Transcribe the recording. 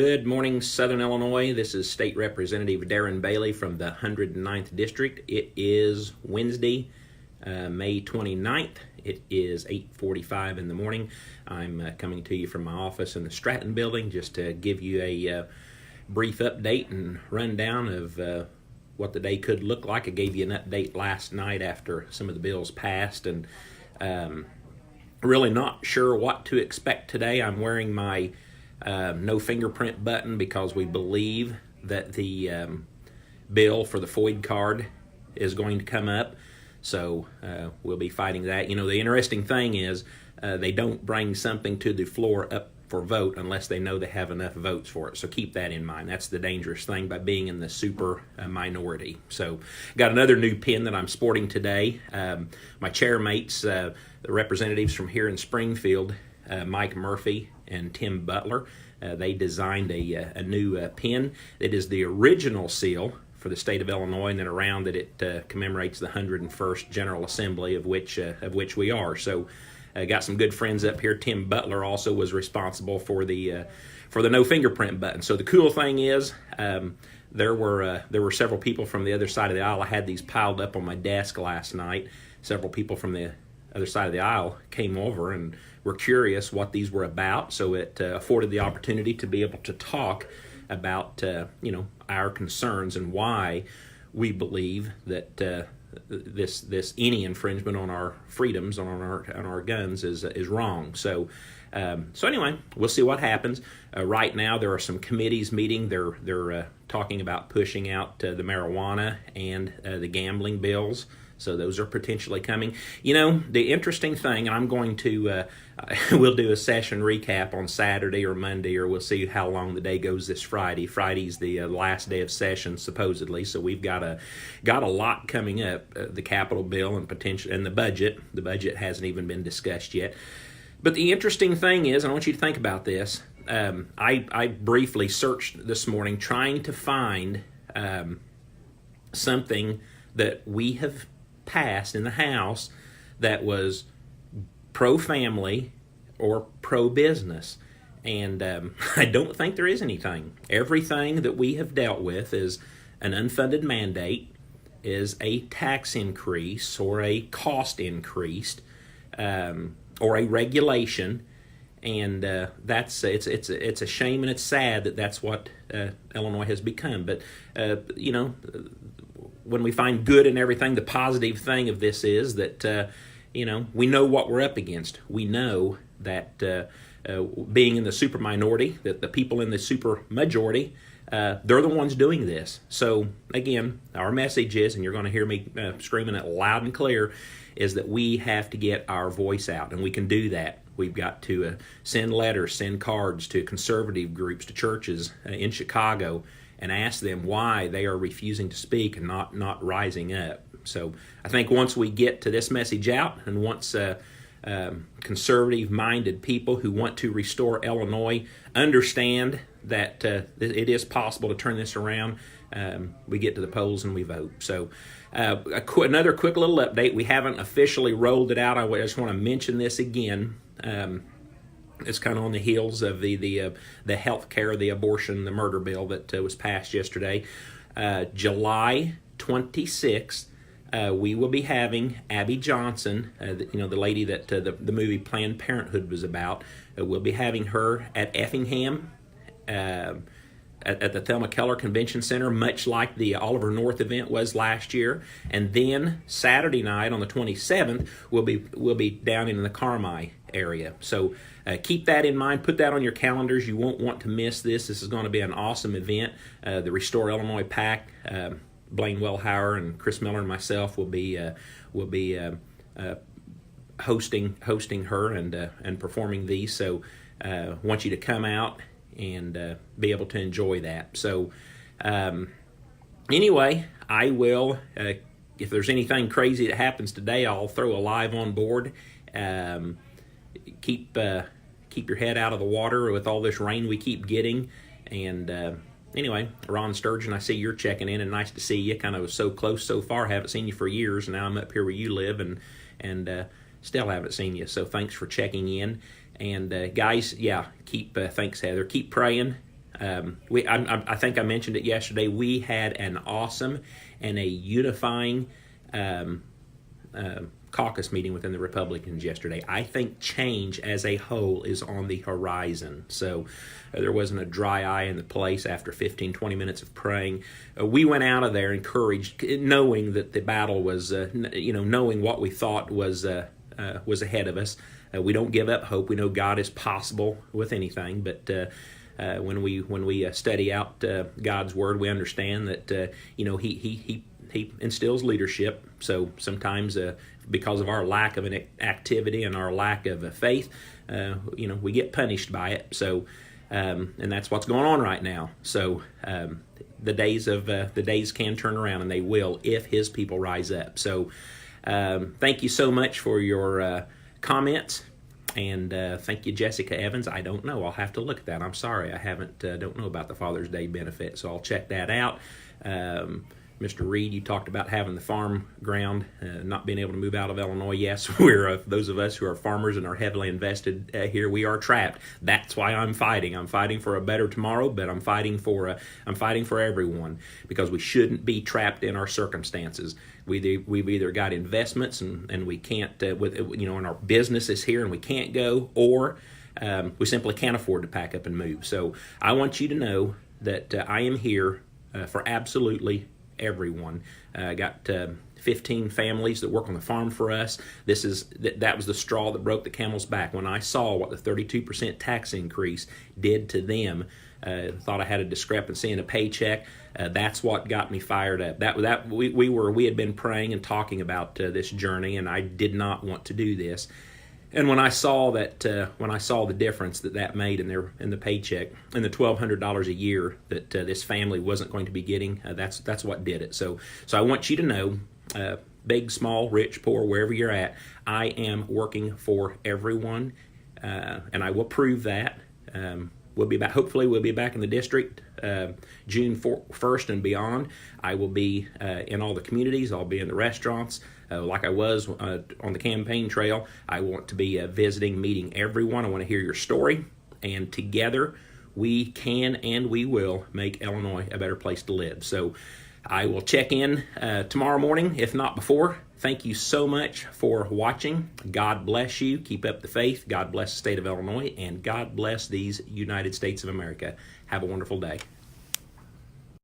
Good morning, Southern Illinois. This is State Representative Darren Bailey from the 109th District. It is Wednesday, May 29th. It is 8:45 in the morning. I'm coming to you from my office in the Stratton building just to give you a brief update and rundown of what the day could look like. I gave you an update last night after some of the bills passed, and really not sure what to expect today. I'm wearing my no fingerprint button because we believe that the bill for the FOID card is going to come up. So we'll be fighting that. You know, the interesting thing is they don't bring something to the floor up for vote unless they know they have enough votes for it. So keep that in mind. That's the dangerous thing by being in the super minority. So got another new pin that I'm sporting today. My chairmates, the representatives from here in Springfield, Mike Murphy and Tim Butler, they designed a new pin. It is the original seal for the state of Illinois, and then around it, it commemorates the 101st General Assembly of which we are. So got some good friends up here. Tim Butler also was responsible for the no fingerprint button. So the cool thing is there were several people from the other side of the aisle. I had these piled up on my desk last night. Several people from the other side of the aisle came over and were curious what these were about. So it afforded the opportunity to be able to talk about our concerns and why we believe that this any infringement on our freedoms, on our guns is wrong. So anyway, we'll see what happens. Right now, there are some committees meeting. They're talking about pushing out the marijuana and the gambling bills. So those are potentially coming. You know, the interesting thing, and I'm going to, we'll do a session recap on Saturday or Monday, or we'll see how long the day goes this Friday. Friday's the last day of session, supposedly. So we've got a lot coming up. The Capitol bill and the budget. The budget hasn't even been discussed yet. But the interesting thing is, and I want you to think about this. I briefly searched this morning trying to find something that we have passed in the House that was pro-family or pro-business, and I don't think there is anything. Everything that we have dealt with is an unfunded mandate, is a tax increase or a cost increase, or a regulation, and it's a shame and it's sad that that's what Illinois has become. But when we find good in everything, the positive thing of this is that, we know what we're up against. We know that being in the super minority, that the people in the super majority, they're the ones doing this. So, again, our message is, and you're going to hear me screaming it loud and clear, is that we have to get our voice out, and we can do that. We've got to send letters, send cards to conservative groups, to churches in Chicago, and ask them why they are refusing to speak and not rising up. So I think once we get to this message out, and once conservative-minded people who want to restore Illinois understand that it is possible to turn this around, we get to the polls and we vote. So another quick little update. We haven't officially rolled it out. I just want to mention this again. It's kind of on the heels of the health care, the abortion, the murder bill that was passed yesterday. July 26th, we will be having Abby Johnson, the lady that the movie Planned Parenthood was about. We'll be having her at Effingham, at the Thelma Keller Convention Center, much like the Oliver North event was last year. And then Saturday night on the 27th, we'll be down in the Carmi area. So keep that in mind. Put that on your calendars. You won't want to miss this. This is going to be an awesome event. The Restore Illinois PAC, Blaine Wellhauer and Chris Miller and myself will be hosting her and performing these. So want you to come out and be able to enjoy that. So anyway, I will, if there's anything crazy that happens today, I'll throw a live on board. Keep your head out of the water with all this rain we keep getting. And anyway, Ron Sturgeon, I see you're checking in, and nice to see you. Kind of so close so far. Haven't seen you for years. Now I'm up here where you live, and still haven't seen you. So thanks for checking in. And guys, yeah, thanks, Heather. Keep praying. I think I mentioned it yesterday. We had an awesome and a unifying caucus meeting within the Republicans yesterday. I think change as a whole is on the horizon. So there wasn't a dry eye in the place after 15, 20 minutes of praying. We went out of there encouraged, knowing that the battle was, knowing what we thought was ahead of us. We don't give up hope. We know God is possible with anything, but when we study out God's word, we understand that He instills leadership. So sometimes, because of our lack of an activity and our lack of faith, we get punished by it. So, and that's what's going on right now. So the days can turn around, and they will if His people rise up. So thank you so much for your comments. And thank you, Jessica Evans. I don't know. I'll have to look at that. I'm sorry. I don't know about the Father's Day benefit, so I'll check that out. Mr. Reed, you talked about having the farm ground, not being able to move out of Illinois. Yes, those of us who are farmers and are heavily invested here, we are trapped. That's why I'm fighting. I'm fighting for a better tomorrow, but I'm fighting for everyone, because we shouldn't be trapped in our circumstances. We've either got investments and we can't, and our business is here and we can't go, or we simply can't afford to pack up and move. So I want you to know that I am here for absolutely everyone. I got 15 families that work on the farm for us. That was the straw that broke the camel's back. When I saw what the 32% tax increase did to them, thought I had a discrepancy in a paycheck. That's what got me fired up. We had been praying and talking about this journey, and I did not want to do this. And when I saw the difference that made in the paycheck, and the $1,200 a year that this family wasn't going to be getting, that's what did it. So I want you to know, big, small, rich, poor, wherever you're at, I am working for everyone, and I will prove that. Hopefully we'll be back in the district June 1st and beyond. I will be in all the communities. I'll be in the restaurants like I was on the campaign trail. I want to be visiting, meeting everyone. I want to hear your story. And together we can and we will make Illinois a better place to live. So I will check in tomorrow morning, if not before. Thank you so much for watching. God bless you. Keep up the faith. God bless the state of Illinois, and God bless these United States of America. Have a wonderful day.